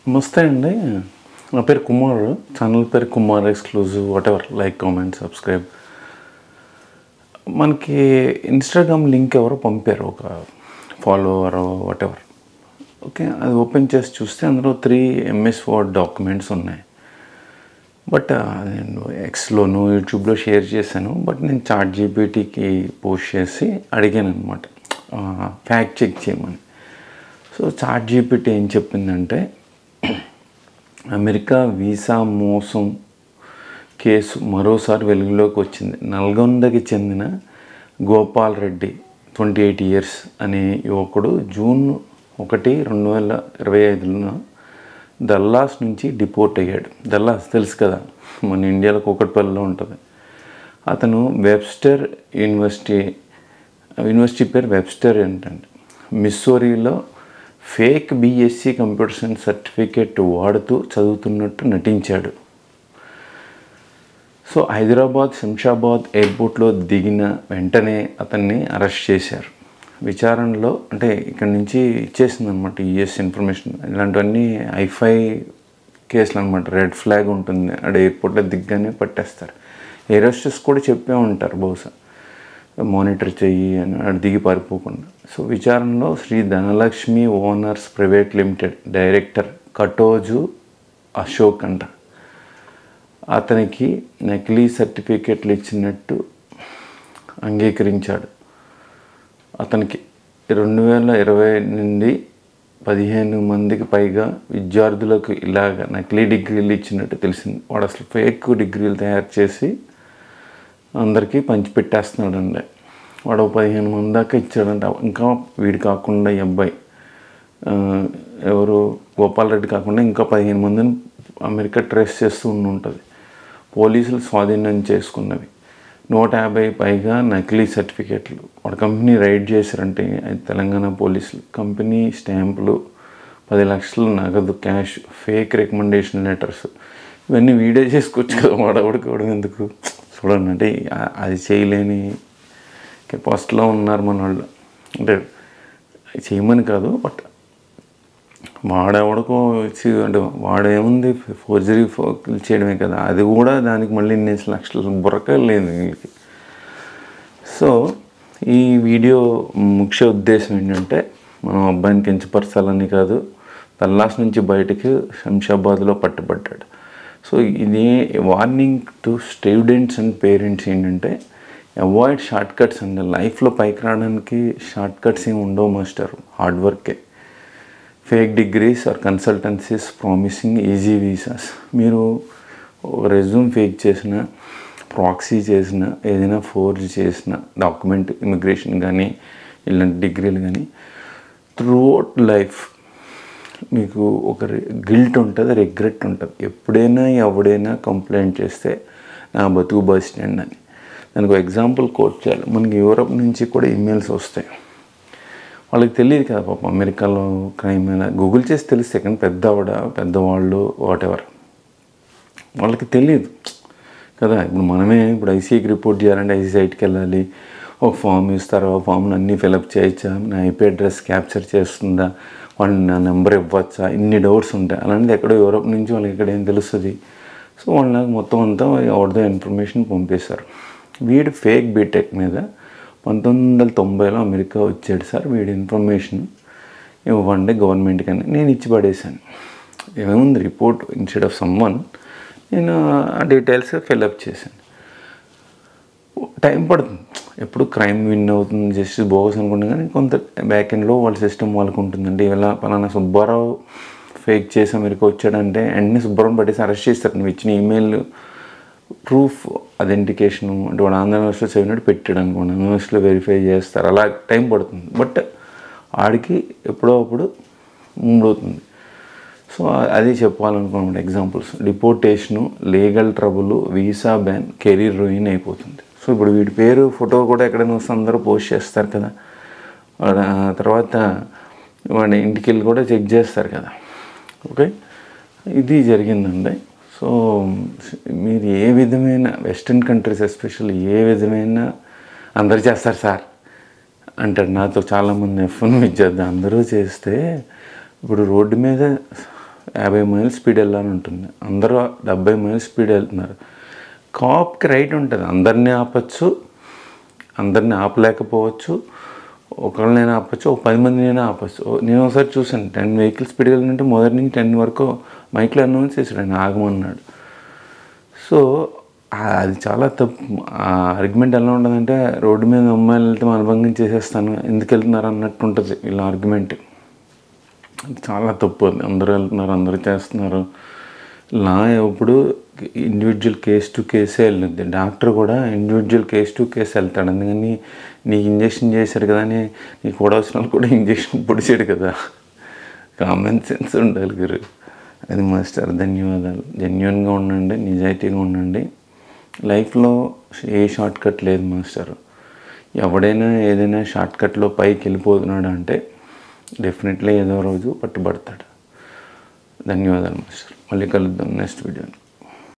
నమస్తే అండి. నా పేరు కుమార్. ఛానల్ పేరు Kumar exclusive. Whatever, like, comment, subscribe. మనకి ఇన్స్టాగ్రామ్ లింక్ ఎవరో పంపారు, ఒక ఫాలోవర్ వాటెవర్. ఓకే, అది ఓపెన్ చేసి చూస్తే అందులో 3 MS వర్డ్ డాక్యుమెంట్స్ ఉన్నాయి. బట్ నేను ఎక్స్లోను యూట్యూబ్లో షేర్ చేశాను. బట్ నేను చాట్ జీపీటీకి పోస్ట్ చేసి అడిగాను అనమాట, ఫ్యాక్ట్ చెక్ చేయమని. సో చాట్ జీపీటీ ఏం చెప్పిందంటే, అమెరికా వీసా మోసం కేసు మరోసారి వెలుగులోకి వచ్చింది. నల్గొండకి చెందిన గోపాల్ రెడ్డి 28 years అనే యువకుడు జూన్ 1, 2025 దల్లాస్ నుంచి డిపోర్ట్ అయ్యాడు. దల్లాస్ తెలుసు కదా, మన ఇండియాలో కూకట్పల్లిలో ఉంటుంది. అతను వెబ్స్టర్ యూనివర్సిటీ పేరు వెబ్స్టర్ ఏంటంటే, మిస్సోరీలో fake BSc computer science certificate వాడుతూ చదువుతున్నట్టు నటించాడు. సో హైదరాబాద్ శంషాబాద్ ఎయిర్పోర్ట్లో దిగిన వెంటనే అతన్ని అరెస్ట్ చేశారు. విచారణలో అంటే ఇక్కడి నుంచి ఇచ్చేసింది అనమాట US ఇన్ఫర్మేషన్. ఇలాంటివన్నీ ఐఫై కేసులు అనమాట. రెడ్ ఫ్లాగ్ ఉంటుంది, అక్కడ ఎయిర్పోర్ట్లో దిగ్గానే పట్టేస్తారు. ఎయిర్ హోస్టెస్ కూడా చెప్పే ఉంటారు బహుశా, మానిటర్ చెయ్యి అని, అక్కడ దిగి పారిపోకుండా. సో విచారణలో Sri Dhanalakshmi owners private limited director Katoju Ashok అంట, అతనికి నకిలీ సర్టిఫికేట్లు ఇచ్చినట్టు అంగీకరించాడు. అతనికి 2020 నుండి 15 మందికి పైగా విద్యార్థులకు ఇలాగ నకిలీ డిగ్రీలు ఇచ్చినట్టు తెలిసింది. వాడు అసలు ఫేక్ డిగ్రీలు తయారు చేసి అందరికీ పంచిపెట్టేస్తున్నాడండి. వాడు 15 మంది దాకా ఇచ్చాడంట. ఇంకా వీడు కాకుండా ఈ అబ్బాయి ఎవరు గోపాల్ రెడ్డి కాకుండా ఇంకా 15 మందిని అమెరికా ట్రేస్ చేస్తూ ఉంటుంది. పోలీసులు స్వాధీనం చేసుకున్నవి 150 పైగా నకిలీ సర్టిఫికేట్లు. వాడు కంపెనీ రైడ్ చేశారంటే తెలంగాణ పోలీసులు. కంపెనీ స్టాంపులు, 10 లక్షల నగదు, క్యాష్, ఫేక్ రికమెండేషన్ లెటర్స్, ఇవన్నీ వీడియో చేసుకోవచ్చు కదా. వాడవడుకోవడం ఎందుకు చూడండి. అంటే అది చేయలేని కెపాసిటీలో ఉన్నారు మన వాళ్ళు. అంటే చేయమని కాదు, బట్ వాడెవడకో వచ్చి అంటే వాడేముంది, ఫోర్జరీ చేయడమే కదా. అది కూడా దానికి మళ్ళీ 2 లక్షల బుర్రక లేదు వీళ్ళకి. సో ఈ వీడియో ముఖ్య ఉద్దేశం ఏంటంటే, మనం అబ్బాయిని కించపరచాలని కాదు. దల్లాస్ నుంచి బయటకు శంషాబాద్లో పట్టుబడ్డాడు. సో ఇది warning to students and parents ఏంటంటే, అవాయిడ్ షార్ట్ కట్స్ అండి. లైఫ్లో పైకి రావడానికి షార్ట్ కట్స్ ఏమి ఉండవు మాస్టర్, హార్డ్ వర్కే. Fake degrees or consultancies promising easy visas. మీరు ఒక రెజ్యూమ్ ఫేక్ చేసిన, ప్రాక్సీ చేసిన, ఏదైనా ఫోర్జ్ చేసిన డాక్యుమెంట్, ఇమిగ్రేషన్ కానీ ఇలాంటి డిగ్రీలు కానీ, త్రూఅవుట్ లైఫ్ మీకు ఒక గిల్ట్ ఉంటుంది, రిగ్రెట్ ఉంటుంది. ఎప్పుడైనా ఎవడైనా కంప్లైంట్ చేస్తే నా బతుకు బస్ స్టాండ్ అని. దానికి ఎగ్జాంపుల్ కోట్ చేయాలి. మనకి యూరోప్ నుంచి కూడా ఈమెయిల్స్ వస్తాయి. వాళ్ళకి తెలియదు కదా పాపం అమెరికాలో క్రైమ్ మీద. గూగుల్ చేసి తెలిస్తే కానీ పెద్దవాళ్ళు వాటెవర్ వాళ్ళకి తెలియదు కదా. ఇప్పుడు మనమే ఇప్పుడు ఐసీఐకి రిపోర్ట్ చేయాలంటే ఐసీ సైట్కి వెళ్ళాలి, ఒక ఫామ్ ఇస్తారు. ఆ ఫామ్లు అన్నీ ఫిలప్ చేయొచ్చా, నా IP అడ్రస్ క్యాప్చర్ చేస్తుందా, వాళ్ళు నా నెంబర్ ఇవ్వచ్చా, ఇన్ని డౌట్స్ ఉంటాయి. అలాంటిది ఎక్కడో యూరోప్ నుంచి వాళ్ళకి ఇక్కడ ఏం తెలుస్తుంది. సో వాళ్ళు నాకు మొత్తం అంతా ఎవరిదో ఇన్ఫర్మేషన్ పంపేశారు. వీడు ఫేక్ బీటెక్ మీద 1990లో అమెరికా వచ్చాడు సార్, వీడి ఇన్ఫర్మేషన్ ఇవ్వండి గవర్నమెంట్కి అని నేను ఇచ్చి పడేశాను. ఏముంది రిపోర్ట్, ఇన్స్టెడ్ ఆఫ్ సమ్వన్ నేను ఆ డీటెయిల్స్ ఫిల్అప్ చేశాను. టైం పడుతుంది. ఎప్పుడు క్రైమ్ విన్ అవుతుంది, జస్టిస్ బోగస్ అనుకుంటే కానీ కొంత బ్యాక్ ఎండ్లో వాళ్ళ సిస్టమ్ వాళ్ళకు ఉంటుందండి. ఇలా పలానా సుబ్బారావు ఫేక్ చేసి అమెరికా వచ్చాడంటే వెంటనే సుబ్బారావు పట్టేసి అరెస్ట్ చేస్తారు. నువ్వు ఇచ్చిన ఈమెయిల్ ప్రూఫ్, అథెంటికేషను, అంటే వాడు ఆంధ్ర యూనివర్సిటీలో చదివినట్టు పెట్టాడు అనుకోండి, యూనివర్సిటీలో వెరిఫై చేస్తారు. అలా టైం పడుతుంది. బట్ ఆడికి ఎప్పుడో అప్పుడు మూవ్ అవుతుంది. సో అది చెప్పాలనుకున్నాను examples. Deportation, legal trouble, visa ban, career ruin అయిపోతుంది. సో ఇప్పుడు వీడి పేరు, ఫోటో కూడా ఎక్కడైనా వస్తే అందరూ పోస్ట్ చేస్తారు కదా. తర్వాత వాడి ఇంటికి వెళ్ళి కూడా చెక్ చేస్తారు కదా. ఓకే, ఇది జరిగిందండి. సో మీరు ఏ విధమైన వెస్ట్రన్ కంట్రీస్ ఎస్పెషల్లీ ఏ విధమైన అందరూ చేస్తారు సార్ అంటాడు నాతో చాలామంది. F1 విద్యార్థి అందరూ చేస్తే ఇప్పుడు రోడ్డు మీద 50 మైల్ స్పీడ్ వెళ్ళాలని ఉంటుంది, అందరూ 70 మైల్ స్పీడ్ వెళ్తున్నారు. కాప్కి రైట్ ఉంటుంది, అందరినీ ఆపచ్చు, అందరినీ ఆపలేకపోవచ్చు, ఒకళ్ళనైనా ఆపచ్చు, ఒక 10 మందినైనా ఆపచ్చు. నేను ఒకసారి చూశాను 10 వెహికల్ స్పీడ్ వెళ్ళినట్టు మొదటి నుంచి 10 వరకు మైక్లో అనౌన్స్ చేశాడు, ఆయన ఆగమన్నాడు. సో అది చాలా తప్పు. ఆ ఆర్గ్యుమెంట్ ఎలా ఉంటుందంటే, రోడ్డు మీద అమ్మాయిలు వెళ్తే మనభంగం చేసేస్తాను, ఎందుకు వెళ్తున్నారు అన్నట్టు ఉంటుంది వీళ్ళ ఆర్గ్యుమెంట్. అది చాలా తప్పు. అది అందరూ వెళ్తున్నారు, అందరూ చేస్తున్నారు. లా ఎప్పుడు ఇండివిజువల్ కేస్ టు కేసే వెళ్ళుద్ది. డాక్టర్ కూడా ఇండివిజువల్ కేస్ టు కేసు వెళ్తాడు. అందుకని నీకు ఇంజక్షన్ చేశాడు కదా అని నీకు కూడవసరం కూడా ఇంజక్షన్ పొడిచాడు కదా. కామన్ సెన్స్ ఉండాలి గురు. అది మాస్టర్. ధన్యవాదాలు. జెన్యూన్గా ఉండండి, నిజాయితీగా ఉండండి. లైఫ్లో ఏ షార్ట్ కట్ లేదు మాస్టర్. ఎవడైనా ఏదైనా షార్ట్ కట్లో పైకి వెళ్ళిపోతున్నాడు అంటే డెఫినెట్లీ ఏదో రోజు పట్టుబడతాడు. ధన్యవాదాలు మాస్టర్. మళ్ళీ కలుద్దాం నెక్స్ట్ వీడియోలో.